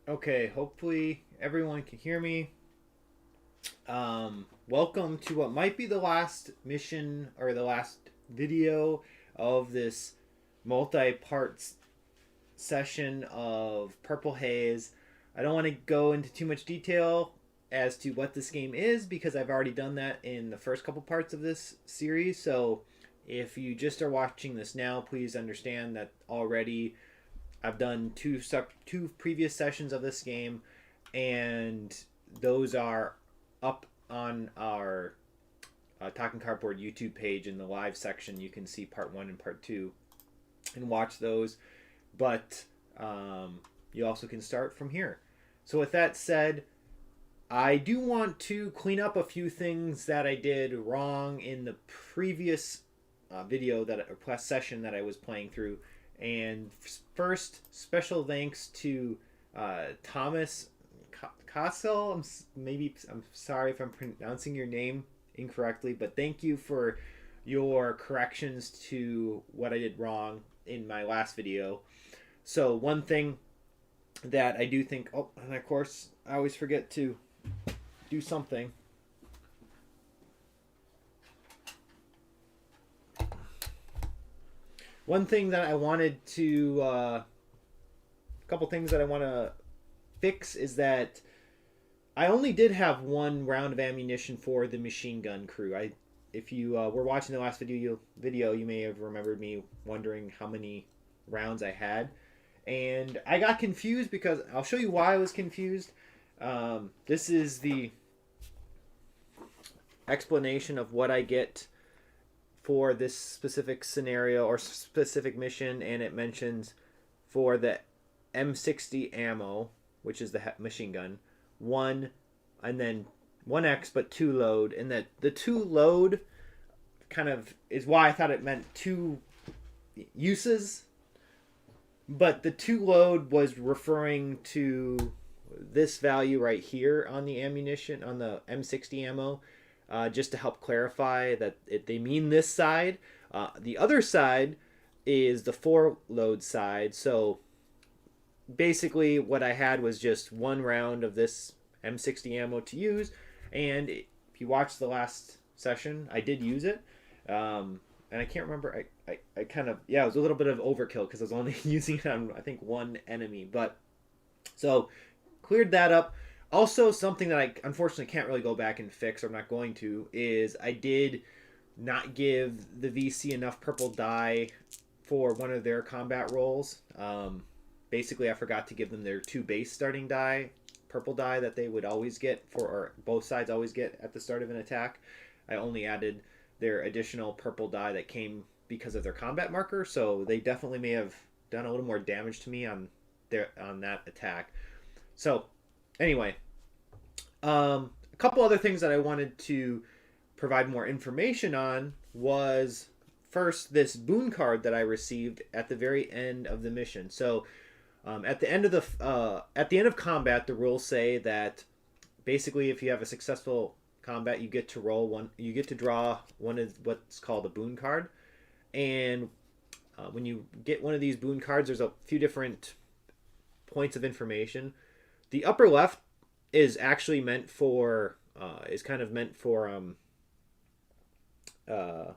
Okay, hopefully everyone can hear me. Welcome to what might be the last mission or the last video of this multi-part session of Purple Haze. I don't want to go into too much detail as to what this game is because I've already done that in the first couple parts of this series. So if you just are watching this now, please understand that already I've done two previous sessions of this game, and those are up on our Talking Cardboard YouTube page in the live section. You can see part one and part two and watch those. But you also can start from here. So, with that said, I do want to clean up a few things that I did wrong in the previous video or session that I was playing through. And first, special thanks to Thomas Castle. I'm sorry if I'm pronouncing your name incorrectly, but thank you for your corrections to what I did wrong in my last video. So one thing that I do think, oh, and of course I always forget to do something. One thing that I wanted to, a couple things that I want to fix is that I only did have one round of ammunition for the machine gun crew. If you were watching the last video, you may have remembered me wondering how many rounds I had, and I got confused because I'll show you why I was confused. This is the explanation of what I get for this specific scenario or specific mission, and it mentions for the M60 ammo, which is the machine gun, one, and then 1x but 2 load, and that the 2 load kind of is why I thought it meant 2 uses, but the 2 load was referring to this value right here on the ammunition on the M60 ammo, just to help clarify that they mean this side. The other side is the 4 load side. So basically what I had was just 1 round of this M60 ammo to use, and if you watch the last session, I did use it, and I can't remember. I kind of, yeah, it was a little bit of overkill because I was only using it on, I think, 1 enemy, but so cleared that up. Also, something that I unfortunately can't really go back and fix, or I'm not going to, is I did not give the VC enough purple dye for one of their combat roles. Basically, I forgot to give them their 2 base starting dye, purple dye that they would always get for, or both sides always get at the start of an attack. I only added their additional purple dye that came because of their combat marker, so they definitely may have done a little more damage to me on that attack. So anyway, a couple other things that I wanted to provide more information on was first this boon card that I received at the very end of the mission. So at the end of combat, the rules say that basically if you have a successful combat, you get to roll one. You get to draw one of what's called a boon card, and when you get one of these boon cards, there's a few different points of information. The upper left is actually meant for is kind of meant for uh,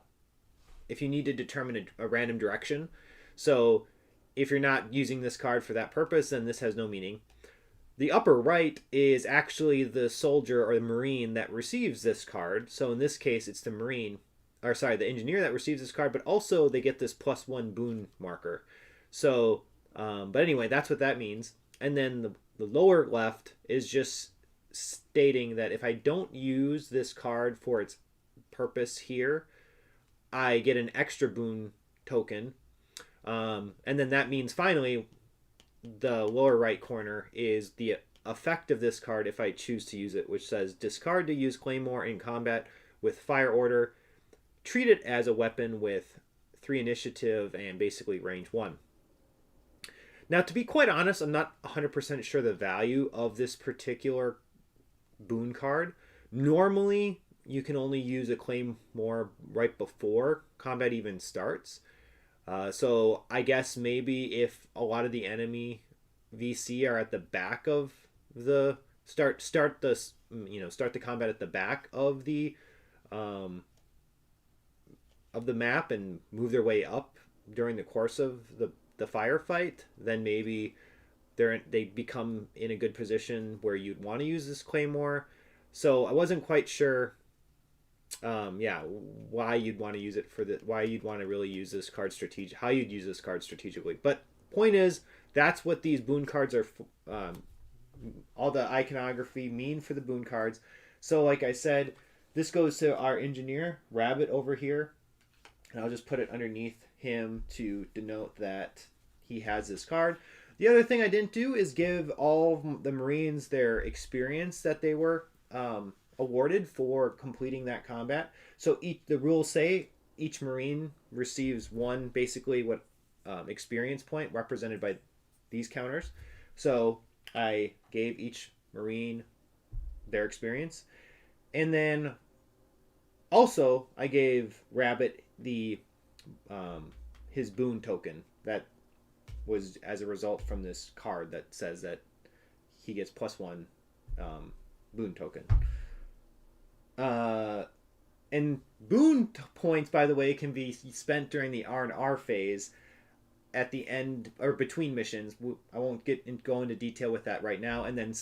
if you need to determine a random direction. So if you're not using this card for that purpose, then this has no meaning. The upper right is actually the soldier or the marine that receives this card. So in this case, it's the marine, or sorry, the engineer that receives this card, but also they get this +1 boon marker. So, but anyway, that's what that means. And then the lower left is just stating that if I don't use this card for its purpose here, I get an extra boon token. And then that means finally the lower right corner is the effect of this card if I choose to use it, which says discard to use Claymore in combat with Fire Order. Treat it as a weapon with 3 initiative and basically range 1. Now, to be quite honest, I'm not 100% sure the value of this particular boon card. Normally, you can only use a Claymore right before combat even starts. So I guess maybe if a lot of the enemy VC are at the back of the start the combat at the back um, of the map and move their way up during the course of the firefight, then maybe they become in a good position where you'd want to use this claymore. So I wasn't quite sure, yeah, why you'd want to use it why you'd want to really use this card how you'd use this card strategically. But point is, that's what these boon cards are. All the iconography mean for the boon cards. So like I said, this goes to our engineer Rabbit over here, and I'll just put it underneath him to denote that he has this card. The other thing I didn't do is give all the Marines their experience that they were awarded for completing that combat. So the rules say each Marine receives one, basically what experience point represented by these counters. So I gave each Marine their experience. And then also I gave Rabbit his boon token that was as a result from this card that says that he gets +1 boon token. And boon points, by the way, can be spent during the R&R phase at the end or between missions. I won't go into detail with that right now. And then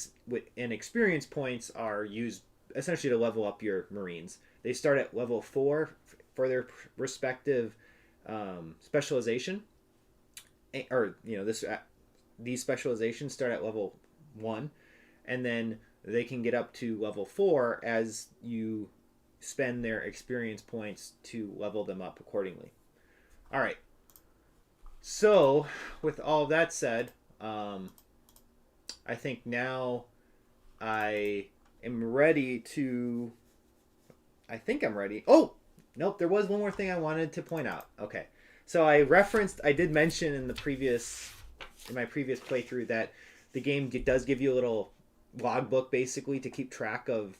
experience points are used essentially to level up your Marines. They start at level 4 for their respective specialization, or these specializations start at level 1, and then they can get up to level 4 as you spend their experience points to level them up accordingly. All right. So, with all of that said, I think now I am ready to. I think I'm ready. Oh, nope. There was one more thing I wanted to point out. Okay, so I did mention in my previous playthrough that the game does give you a little logbook basically to keep track of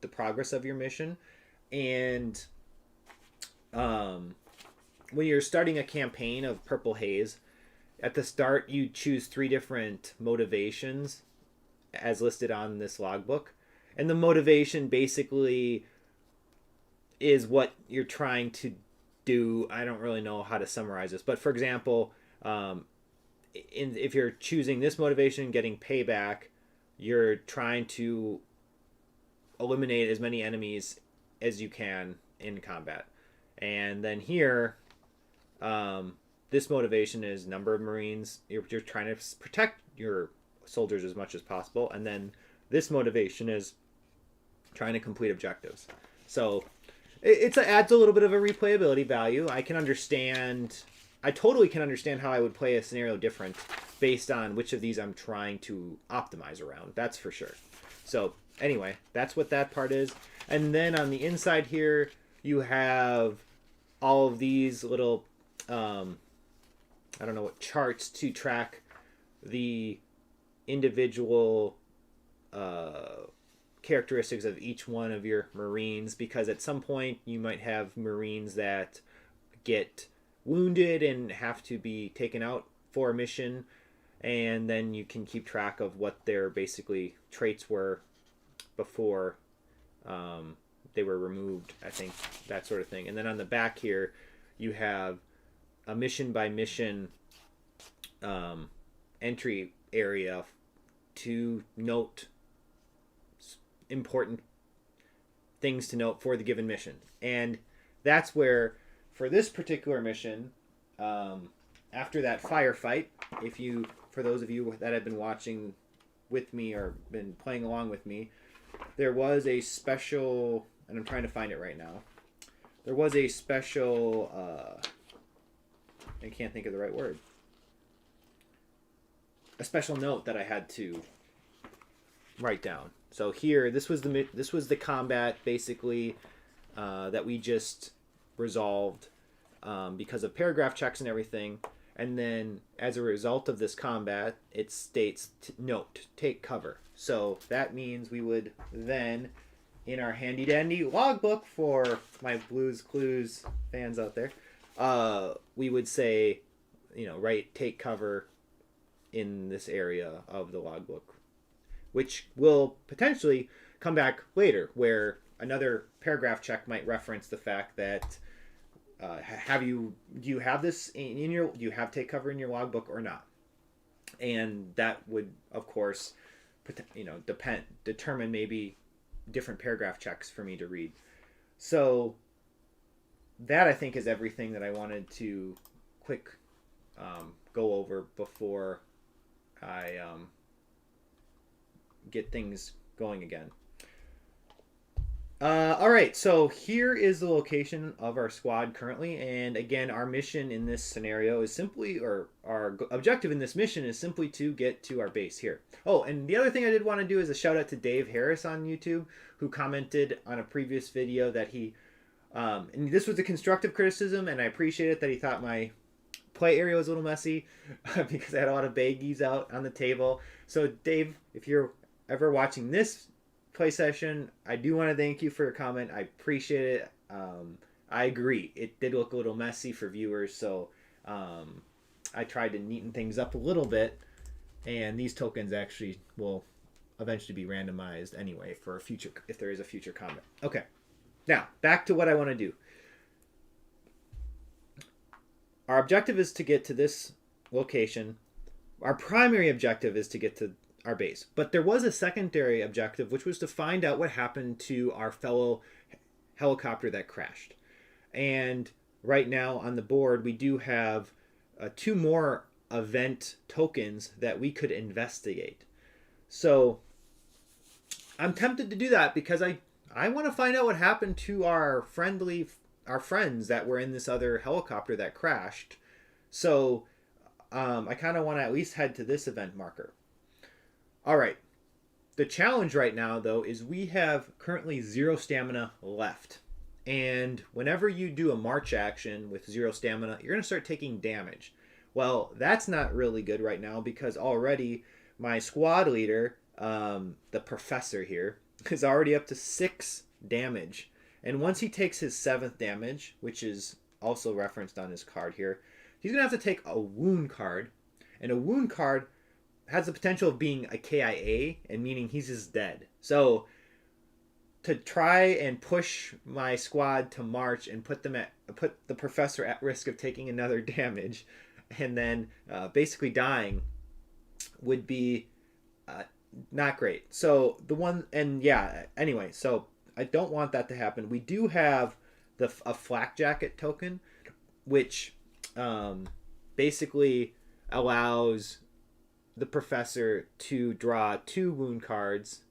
the progress of your mission, and when you're starting a campaign of Purple Haze, at the start you choose 3 different motivations as listed on this logbook, and the motivation basically is what you're trying to do. I don't really know how to summarize this, but for example, if you're choosing this motivation, getting payback, you're trying to eliminate as many enemies as you can in combat. And then here, this motivation is number of Marines. You're trying to protect your soldiers as much as possible. And then this motivation is trying to complete objectives. So it adds a little bit of a replayability value. I totally can understand how I would play a scenario different based on which of these I'm trying to optimize around. That's for sure. So anyway, that's what that part is. And then on the inside here, you have all of these little, I don't know what, charts to track the individual characteristics of each one of your Marines, because at some point you might have Marines that get wounded and have to be taken out for a mission, and then you can keep track of what their basically traits were before they were removed, I think, that sort of thing. And then on the back here you have a mission by mission entry area to note important things to note for the given mission. And that's where, for this particular mission, after that firefight, for those of you that have been watching with me or been playing along with me, there was a special, and I'm trying to find it right now, there was a special, I can't think of the right word, a special note that I had to write down. So here, this was the combat basically that we just resolved because of paragraph checks and everything. And then as a result of this combat, it states note, take cover. So that means we would then, in our handy dandy logbook for my Blues Clues fans out there, we would say, write take cover in this area of the logbook, which will potentially come back later, where another paragraph check might reference the fact that do you have this in your, do you have take cover in your logbook or not? And that would, of course, determine maybe different paragraph checks for me to read. So that, I think, is everything that I wanted to quick go over before I get things going again. All right, so here is the location of our squad currently, and again, our mission in this scenario is simply, or our objective in this mission is simply to get to our base here. Oh, and the other thing I did want to do is a shout out to Dave Harris on YouTube, who commented on a previous video that he, and this was a constructive criticism, and I appreciate it, that he thought my play area was a little messy because I had a lot of baggies out on the table. So Dave, if you're ever watching this play session, I do want to thank you for your comment. I appreciate it. I agree, it did look a little messy for viewers, so I tried to neaten things up a little bit, and these tokens actually will eventually be randomized anyway for a future, if there is a future comment. Okay, now back to what I want to do. Our objective is to get to this location. Our primary objective is to get to our base, but there was a secondary objective, which was to find out what happened to our fellow helicopter that crashed. And right now on the board we do have 2 more event tokens that we could investigate. So I'm tempted to do that because I want to find out what happened to our friends that were in this other helicopter that crashed. So I kind of want to at least head to this event marker. All right. The challenge right now, though, is we have currently 0 stamina left. And whenever you do a march action with 0 stamina, you're going to start taking damage. Well, that's not really good right now because already my squad leader, the professor here, is already up to 6 damage. And once he takes his 7th damage, which is also referenced on his card here, he's going to have to take a wound card. And a wound card has the potential of being a KIA, and meaning he's just dead. So to try and push my squad to march and put the professor at risk of taking another damage and then basically dying would be not great. So anyway, so I don't want that to happen. We do have a flak jacket token, which basically allows the professor to draw 2 wound cards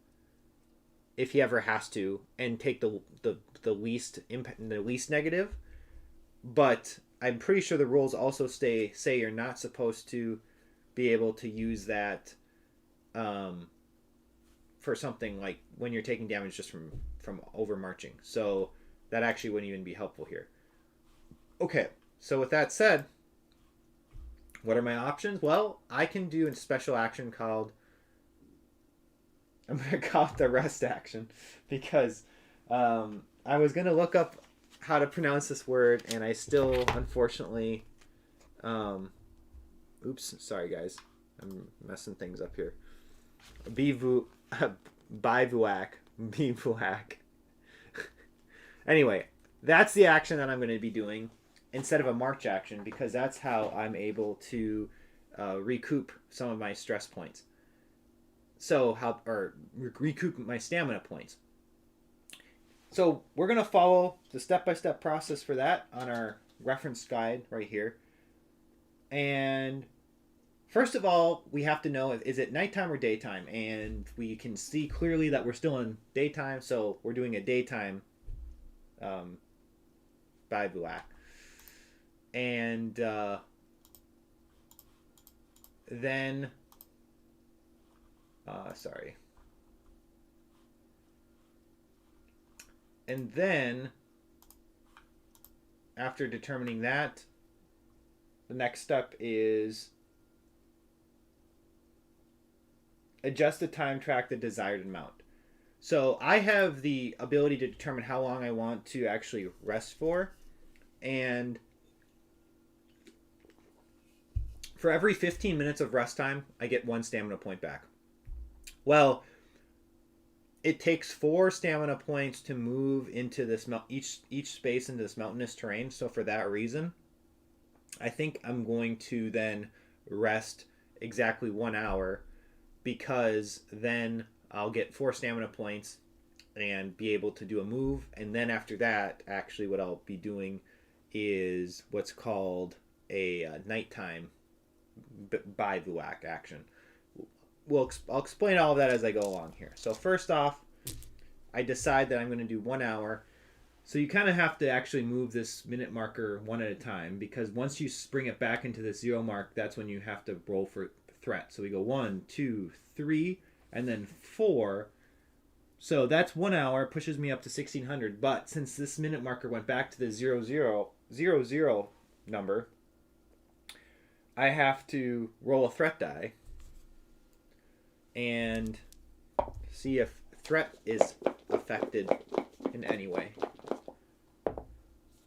if he ever has to, and take the least negative. But I'm pretty sure the rules also say you're not supposed to be able to use that for something like when you're taking damage just from overmarching. So that actually wouldn't even be helpful here. Okay, so with that said, what are my options? Well, I can do a special action called, I'm going to call it the rest action, because I was going to look up how to pronounce this word, and I still, unfortunately, oops, sorry guys, I'm messing things up here. Bivuac. Anyway, that's the action that I'm going to be doing instead of a march action, because that's how I'm able to recoup some of my stress points. So recoup my stamina points. So we're going to follow the step-by-step process for that on our reference guide right here. And first of all, we have to know, is it nighttime or daytime? And we can see clearly that we're still in daytime, so we're doing a daytime bivouac. And then, and then, after determining that, the next step is adjust the time track the desired amount. So I have the ability to determine how long I want to actually rest for. And For every 15 minutes of rest time, I get 1 stamina point back. Well, it takes 4 stamina points to move into this each space into this mountainous terrain. So for that reason, I think I'm going to then rest exactly 1 hour, because then I'll get 4 stamina points and be able to do a move. And then after that, actually what I'll be doing is what's called a nighttime bivouac action. I'll explain all of that as I go along here. So first off, I decide that I'm going to do 1 hour. So you kind of have to actually move this minute marker one at a time, because once you bring it back into the 0 mark, that's when you have to roll for threat. So we go 1, 2, 3, and then 4. So that's 1 hour, pushes me up to 1600. But since this minute marker went back to the 0, number, I have to roll a threat die and see if threat is affected in any way.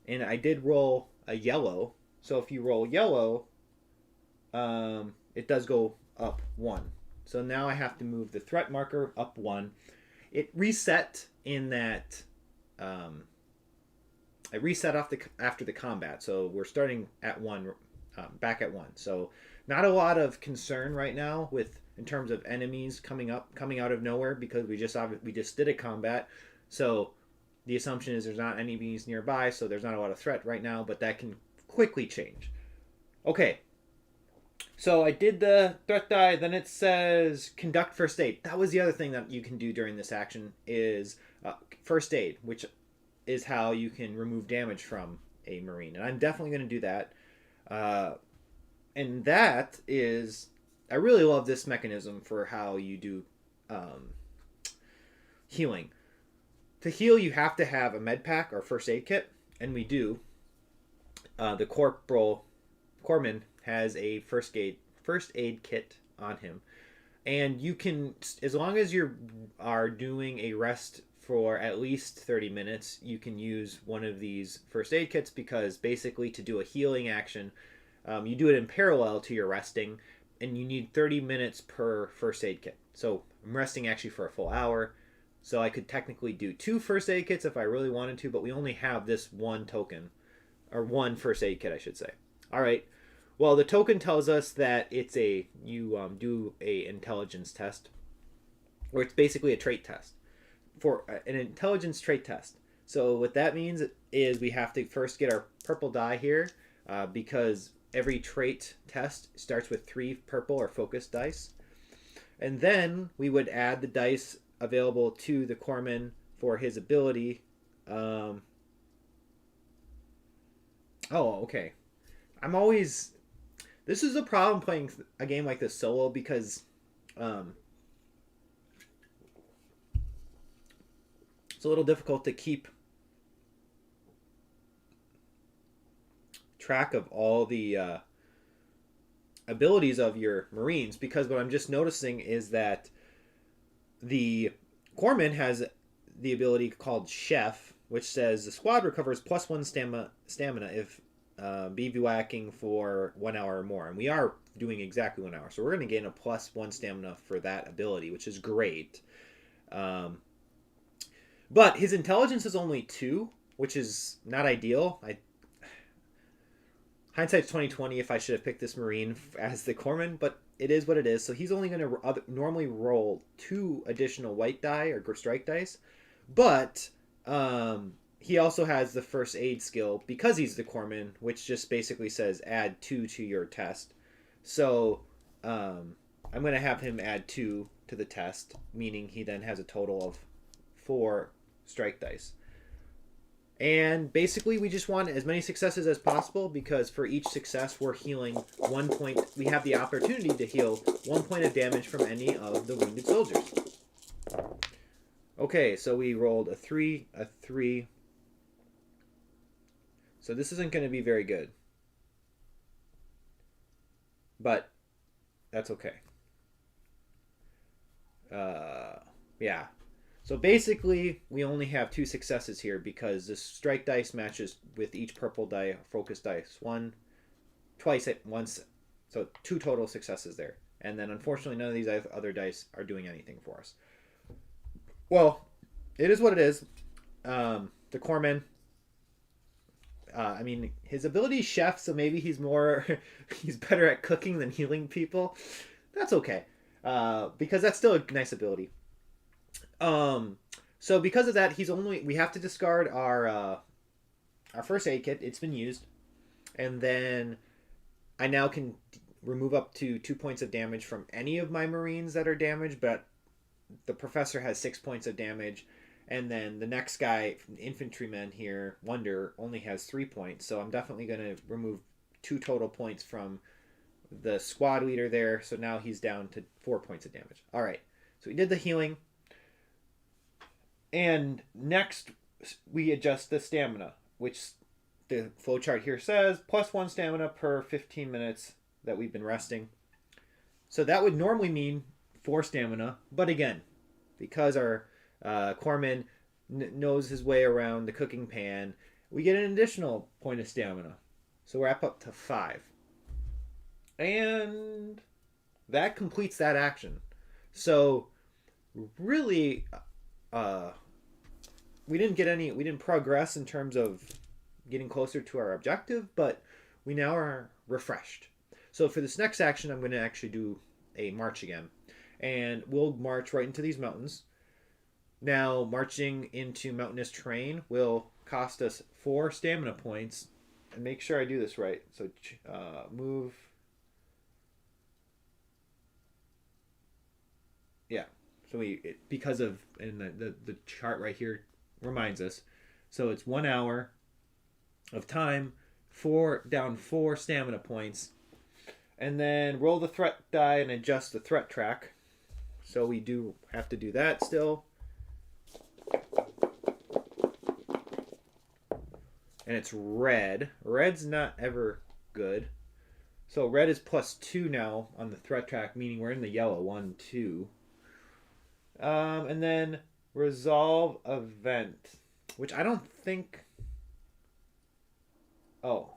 And I did roll a yellow. So if you roll yellow, it does go up 1. So now I have to move the threat marker up 1. It reset in that I reset after the combat. So we're starting at 1, back at 1. So not a lot of concern right now in terms of enemies coming out of nowhere, because we just did a combat. So the assumption is there's not enemies nearby, so there's not a lot of threat right now, but that can quickly change. Okay. So I did the threat die, then it says conduct first aid. That was the other thing that you can do during this action is first aid, which is how you can remove damage from a Marine. And I'm definitely going to do that. And that is, I really love this mechanism for how you do healing. To heal, you have to have a med pack or first aid kit, and we do. The corpsman has a first aid kit on him, and you can, as long as you are doing a rest for at least 30 minutes, you can use one of these first aid kits, because basically to do a healing action, you do it in parallel to your resting, and you need 30 minutes per first aid kit. So I'm resting actually for a full hour, so I could technically do 2 first aid kits if I really wanted to, but we only have this 1 token, or 1 first aid kit, I should say. All right. Well, the token tells us that you do a intelligence test, or it's basically a trait test, for an intelligence trait test. So what that means is we have to first get our purple die here, because every trait test starts with 3 purple or focus dice, and then we would add the dice available to the corpsman for his ability. Oh, okay. This is a problem playing a game like this solo, because it's a little difficult to keep track of all the abilities of your Marines, because what I'm just noticing is that the corpsman has the ability called Chef, which says the squad recovers +1 stamina if bivouacking for 1 hour or more, and we are doing exactly 1 hour, so we're going to gain a +1 stamina for that ability, which is great. But his intelligence is only 2, which is not ideal. Hindsight's 2020 if I should have picked this Marine as the corpsman, but it is what it is. So he's only going to normally roll 2 additional white die or strike dice, but he also has the first aid skill because he's the corpsman, which just basically says add 2 to your test. So I'm going to have him add 2 to the test, meaning he then has a total of 4 strike dice. And basically we just want as many successes as possible, because for each success we're healing 1 point. We have the opportunity to heal 1 point of damage from any of the wounded soldiers. Okay, so we rolled a 3, a 3. So this isn't going to be very good, but that's okay. Yeah. So basically, we only have 2 successes here, because this strike dice matches with each purple die, focus dice. Once So 2 total successes there. And then unfortunately, none of these other dice are doing anything for us. Well, it is what it is. The Corpsman, I mean, his ability is chef, so maybe he's more, he's better at cooking than healing people. That's okay, because that's still a nice ability. So because of that, we have to discard our first aid kit. It's been used, and then I now can remove up to 2 points of damage from any of my Marines that are damaged, but the Professor has 6 points of damage. And then the next guy, the infantryman here, Wonder, only has 3 points. So I'm definitely going to remove 2 total points from the squad leader there. So now he's down to 4 points of damage. All right. So we did the healing. And next, we adjust the stamina, which the flowchart here says +1 stamina per 15 minutes that we've been resting. So that would normally mean 4 stamina. But again, because our Corpsman knows his way around the cooking pan, we get an additional point of stamina. So we're up to 5. And that completes that action. So really, we didn't progress in terms of getting closer to our objective, but we now are refreshed. So for this next action, I'm going to actually do a march again. And we'll march right into these mountains. Now, marching into mountainous terrain will cost us 4 stamina points. And make sure I do this right. So move. Yeah. So because of, and the chart right here reminds us. So it's 1 hour of time, down 4 stamina points. And then roll the threat die and adjust the threat track. So we do have to do that still. And it's red. Red's not ever good. So red is +2 now on the threat track, meaning we're in the yellow. 1, 2. And then resolve event, which I don't think... Oh.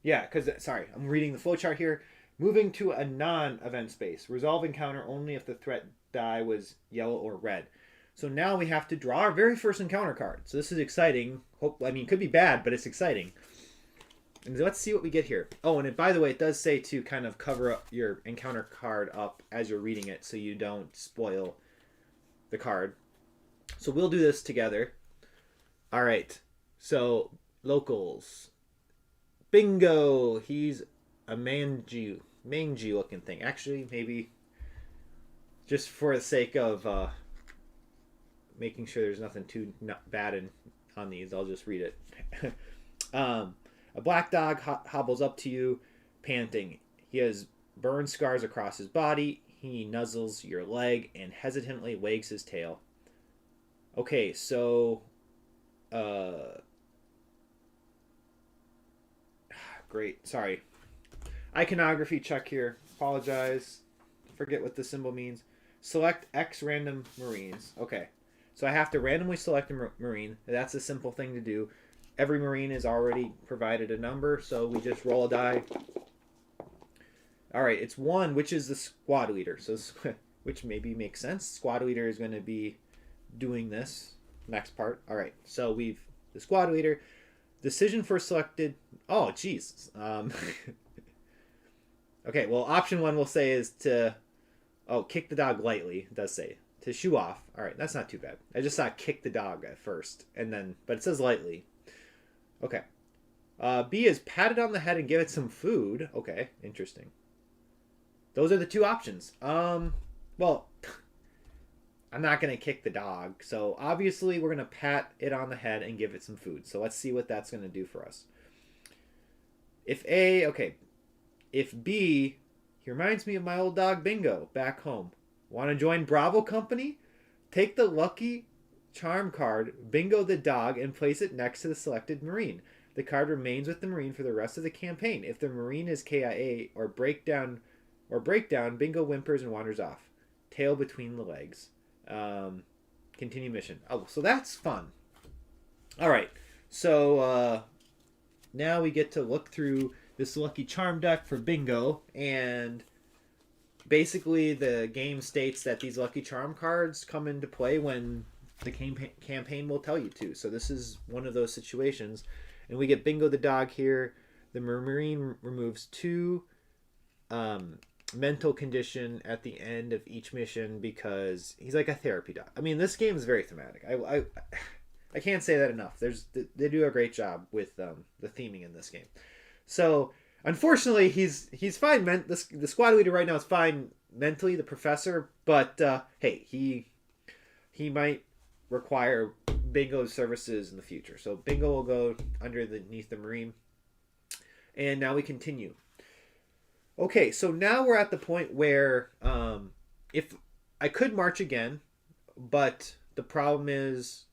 Yeah, because, sorry, I'm reading the flowchart here. Moving to a non-event space. Resolve encounter only if the threat die was yellow or red. So now we have to draw our very first encounter card. So this is exciting. It could be bad, but it's exciting. And let's see what we get here. Oh, and by the way, it does say to kind of cover up your encounter card up as you're reading it so you don't spoil the card. So we'll do this together. All right. So, locals. Bingo! He's a mangy looking thing. Actually, maybe just for the sake of making sure there's nothing too bad on these, I'll just read it. A black dog hobbles up to you, panting. He has burn scars across his body. He nuzzles your leg and hesitantly wags his tail. Okay, so... Great, sorry. Iconography check here. Apologize. Forget what the symbol means. Select X random Marines. Okay, so I have to randomly select a Marine. That's a simple thing to do. Every Marine is already provided a number, so we just roll a die. All right, it's 1, which is the squad leader. So, which maybe makes sense. Squad leader is going to be doing this next part. All right, so the squad leader. Decision for selected. Oh, geez. Okay, well, option 1 we'll say is to, kick the dog lightly. It does say to shoo off. All right, that's not too bad. I just saw kick the dog at first, but it says lightly. Okay. B is pat it on the head and give it some food. Okay, interesting. Those are the 2 options. Well, I'm not going to kick the dog. So obviously we're going to pat it on the head and give it some food. So let's see what that's going to do for us. If B, he reminds me of my old dog Bingo back home. Want to join Bravo Company? Take the Lucky Charm card, Bingo the dog, and place it next to the selected Marine. The card remains with the Marine for the rest of the campaign. If the Marine is KIA or breakdown, Bingo whimpers and wanders off. Tail between the legs. Continue mission. Oh, so that's fun. All right. So now we get to look through this Lucky Charm deck for bingo, and basically the game states that these Lucky Charm cards come into play when the campaign will tell you to. So this is one of those situations, and we get Bingo the dog here. The Marine removes two mental condition at the end of each mission because he's like a therapy dog. I mean, this game is very thematic. I can't say that enough. They do a great job with the theming in this game. So unfortunately, he's fine. The squad leader right now is fine mentally, the professor. But hey, he might require Bingo's services in the future. So Bingo will go underneath the Marine. And now we continue. Okay, so now we're at the point where if I could march again, but the problem is,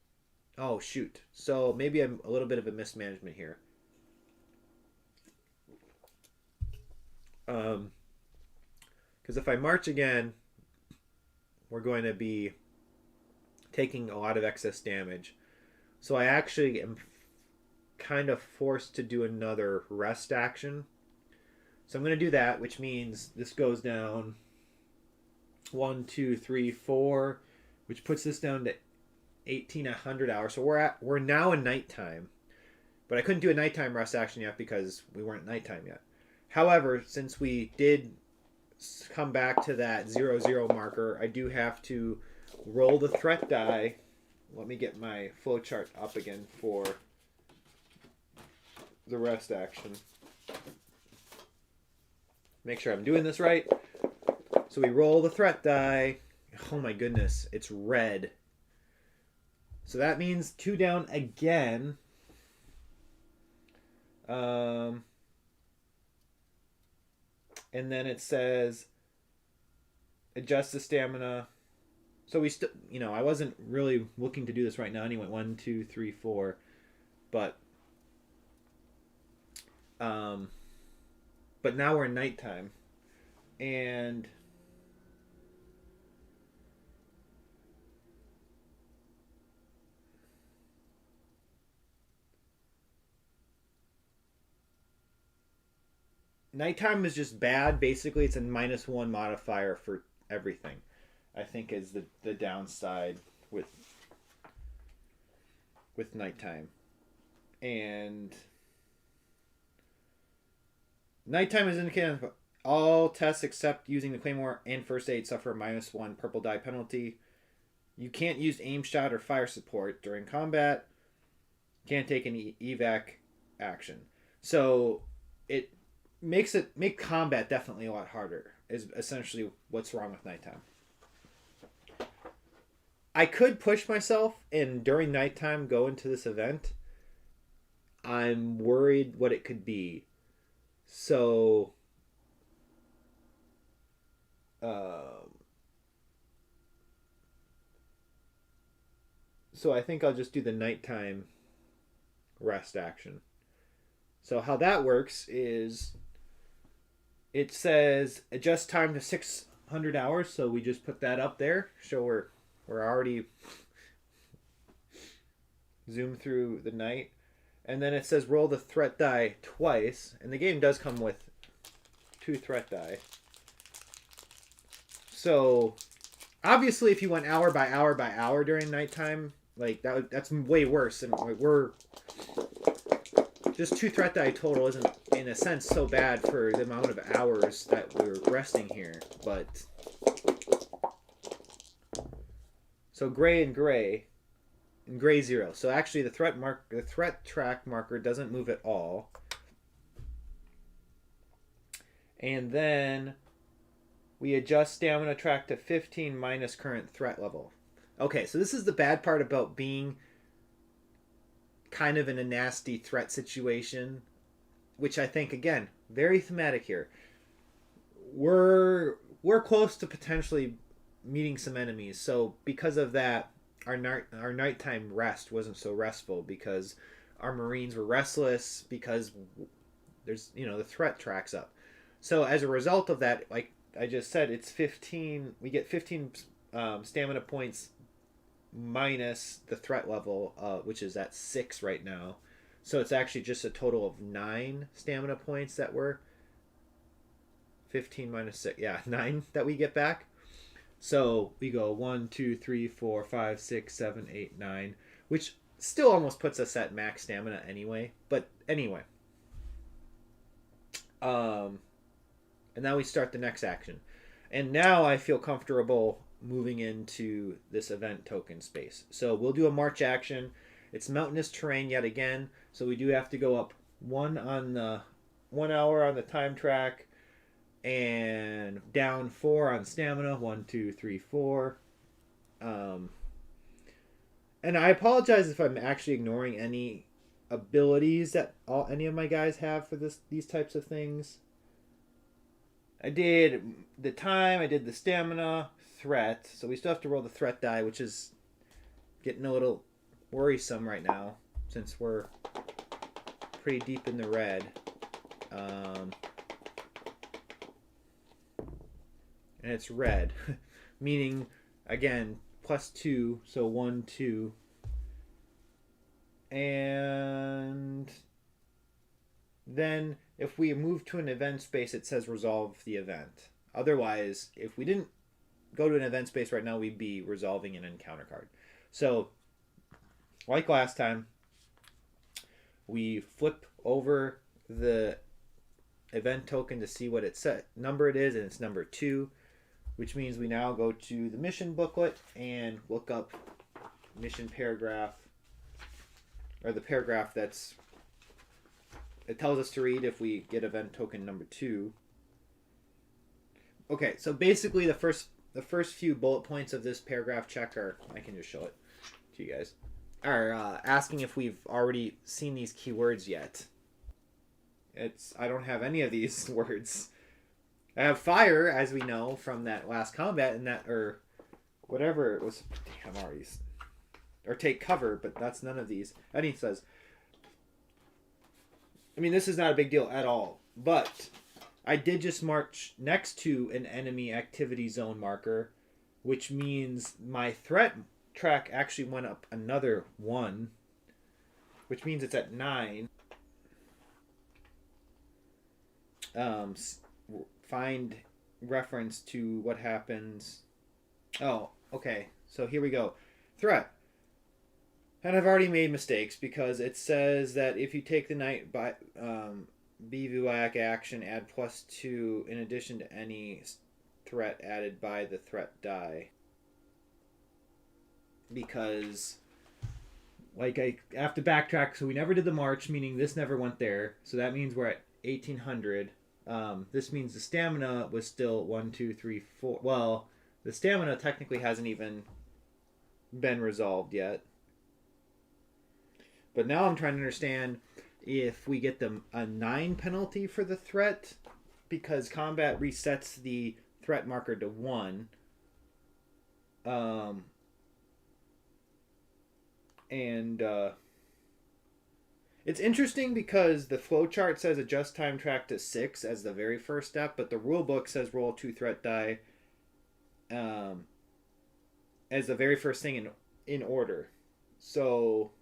oh shoot. So maybe I'm a little bit of a mismanagement here. Because if I march again, we're going to be taking a lot of excess damage. So I actually am kind of forced to do another rest action. So I'm going to do that, which means this goes down 1, 2, 3, 4, which puts this down to 1,800 hours. So we're now in nighttime, but I couldn't do a nighttime rest action yet because we weren't nighttime yet. However, since we did come back to that 0, 0 marker, I do have to roll the threat die. Let me get my flowchart up again for the rest action. Make sure I'm doing this right. So we roll the threat die. Oh my goodness, it's red. So that means 2 down again. And then it says adjust the stamina. So we I wasn't really looking to do this right now anyway. 1, 2, 3, 4, but now we're in nighttime, and nighttime is just bad. Basically, it's a -1 modifier for everything. I think is the downside with nighttime. And nighttime is indicated all tests except using the Claymore and First Aid suffer a -1 purple die penalty. You can't use aim shot or fire support during combat. Can't take any evac action. So it make combat definitely a lot harder, is essentially what's wrong with nighttime. I could push myself and during nighttime go into this event. I'm worried what it could be. So I think I'll just do the nighttime rest action. So how that works is it says adjust time to 600 hours, so we just put that up there. So we're already zoomed through the night. And then it says roll the threat die twice, and the game does come with 2 threat die. So obviously if you went hour by hour by hour during nighttime, like that's way worse. And we're just 2 threat die total isn't in a sense so bad for the amount of hours that we're resting here. But so gray and gray. And gray 0. So actually the threat track marker doesn't move at all. And then we adjust stamina track to 15 minus current threat level. Okay, so this is the bad part about being kind of in a nasty threat situation, which I think, again, very thematic here. We're close to potentially meeting some enemies, so because of that, our nighttime rest wasn't so restful because our Marines were restless because there's the threat tracks up. So as a result of that, like I just said, it's 15. We get 15 stamina points minus the threat level, which is at 6 right now. So it's actually just a total of 9 stamina points that were 15 minus 6. Yeah, 9 that we get back. So we go 1, 2, 3, 4, 5, 6, 7, 8, 9, which still almost puts us at max stamina anyway. But anyway. And now we start the next action. And now I feel comfortable moving into this event token space. So we'll do a march action. It's mountainous terrain yet again, so we do have to go up 1 hour on the time track, and down 4 on stamina. 1, 2, 3, 4. And I apologize if I'm actually ignoring any abilities that any of my guys have for these types of things. I did the time, I did the stamina, threat. So we still have to roll the threat die, which is getting a little worrisome right now since we're pretty deep in the red. And it's red, meaning, again, +2, so 1, 2. And then if we move to an event space, it says resolve the event. Otherwise, if we didn't go to an event space right now, we'd be resolving an encounter card. So, like last time, we flip over the event token to see what number it is, and it's number 2, which means we now go to the mission booklet and look up mission paragraph, or the paragraph it tells us to read if we get event token number 2. Okay, so basically the first few bullet points of this paragraph check are, I can just show it to you guys, are asking if we've already seen these keywords yet. I don't have any of these words. I have fire, as we know from that last combat, and that, or whatever it was. Damn, already. Or take cover, but that's none of these. And he says, I mean, this is not a big deal at all, but I did just march next to an enemy activity zone marker, which means my threat track actually went up another 1, which means it's at 9. Find reference to what happens. Oh, okay. So here we go. Threat. And I've already made mistakes because it says that if you take the night by bivouac action, add +2 in addition to any threat added by the threat die. Because, like, I have to backtrack, so we never did the march, meaning this never went there. So that means we're at 1800. This means the stamina was still 1, 2, 3, 4. Well, the stamina technically hasn't even been resolved yet. But now I'm trying to understand if we get a 9 penalty for the threat, because combat resets the threat marker to 1. It's interesting because the flowchart says adjust time track to 6 as the very first step, but the rulebook says roll 2 threat die as the very first thing in order. So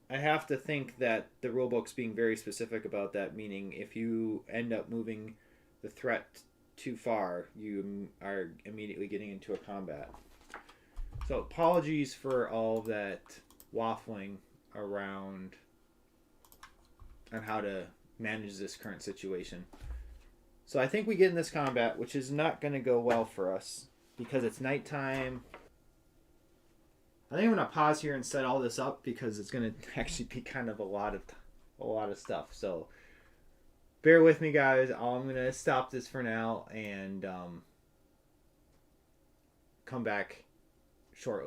I have to think that the rulebook's being very specific about that, meaning if you end up moving the threat too far, you are immediately getting into a combat. So apologies for all that waffling around on how to manage this current situation. So I think we get in this combat, which is not going to go well for us because it's nighttime. I think I'm going to pause here and set all this up because it's going to actually be kind of a lot of stuff. So bear with me, guys. I'm going to stop this for now and come back shortly.